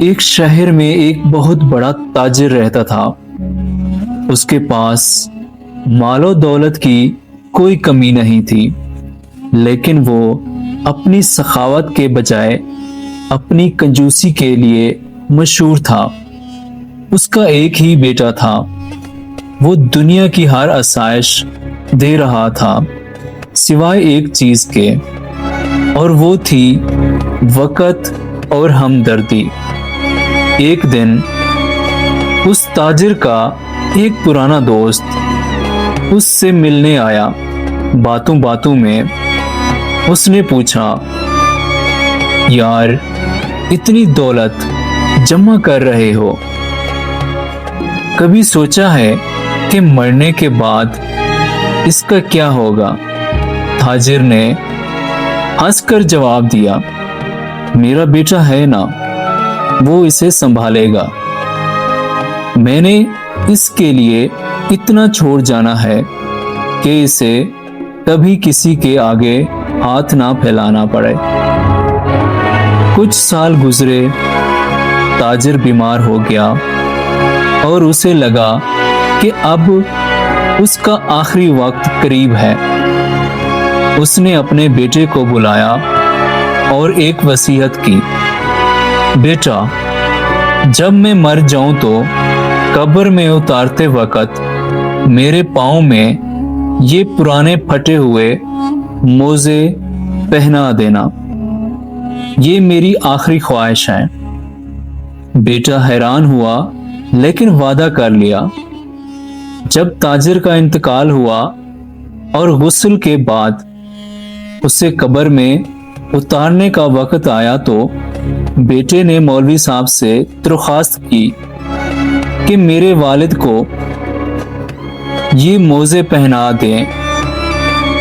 ایک شہر میں ایک بہت بڑا تاجر رہتا تھا۔ اس کے پاس مال و دولت کی کوئی کمی نہیں تھی، لیکن وہ اپنی سخاوت کے بجائے اپنی کنجوسی کے لیے مشہور تھا۔ اس کا ایک ہی بیٹا تھا۔ وہ دنیا کی ہر آسائش دے رہا تھا سوائے ایک چیز کے، اور وہ تھی وقت اور ہمدردی۔ ایک دن اس تاجر کا ایک پرانا دوست اس سے ملنے آیا۔ باتوں باتوں میں اس نے پوچھا، یار اتنی دولت جمع کر رہے ہو، کبھی سوچا ہے کہ مرنے کے بعد اس کا کیا ہوگا؟ تاجر نے ہنس کر جواب دیا، میرا بیٹا ہے نا، وہ اسے سنبھالے گا۔ میں نے اس کے لیے اتنا چھوڑ جانا ہے کہ اسے کبھی کسی کے آگے ہاتھ نہ پھیلانا پڑے۔ کچھ سال گزرے، تاجر بیمار ہو گیا اور اسے لگا کہ اب اس کا آخری وقت قریب ہے۔ اس نے اپنے بیٹے کو بلایا اور ایک وصیت کی، بیٹا جب میں مر جاؤں تو قبر میں اتارتے وقت میرے پاؤں میں یہ پرانے پھٹے ہوئے موزے پہنا دینا، یہ میری آخری خواہش ہے۔ بیٹا حیران ہوا لیکن وعدہ کر لیا۔ جب تاجر کا انتقال ہوا اور غسل کے بعد اسے قبر میں اتارنے کا وقت آیا تو بیٹے نے مولوی صاحب سے درخواست کی کہ میرے والد کو یہ موزے پہنا دیں۔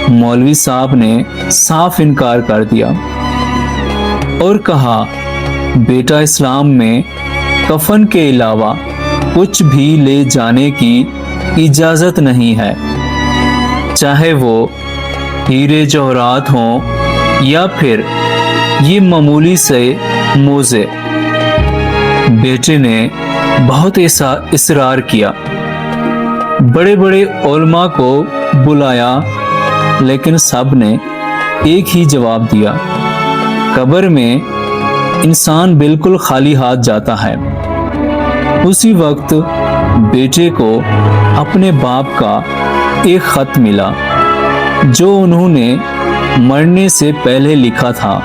مولوی صاحب نے صاف انکار کر دیا اور کہا، بیٹا اسلام میں کفن کے علاوہ کچھ بھی لے جانے کی اجازت نہیں ہے، چاہے وہ ہیرے جوہرات ہوں یا پھر یہ معمولی سے موزے۔ بیٹے نے بہت اصرار کیا، بڑے بڑے علماء کو بلایا، لیکن سب نے ایک ہی جواب دیا، قبر میں انسان بالکل خالی ہاتھ جاتا ہے۔ اسی وقت بیٹے کو اپنے باپ کا ایک خط ملا جو انہوں نے مرنے سے پہلے لکھا تھا۔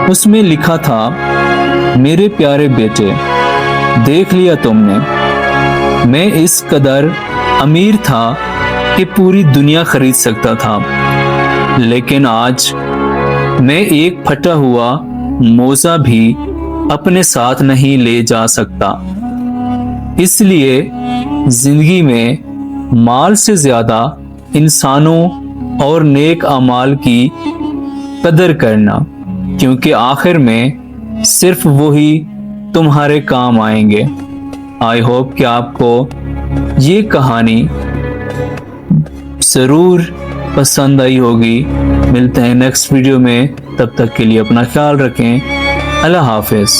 اس میں لکھا تھا، میرے پیارے بیٹے، دیکھ لیا تم نے، میں اس قدر امیر تھا کہ پوری دنیا خرید سکتا تھا، لیکن آج میں ایک پھٹا ہوا موزہ بھی اپنے ساتھ نہیں لے جا سکتا۔ اس لیے زندگی میں مال سے زیادہ انسانوں اور نیک اعمال کی قدر کرنا، کیونکہ آخر میں صرف وہی تمہارے کام آئیں گے۔ آئی ہوپ کہ آپ کو یہ کہانی ضرور پسند آئی ہوگی۔ ملتے ہیں نیکسٹ ویڈیو میں، تب تک کے لیے اپنا خیال رکھیں۔ اللہ حافظ۔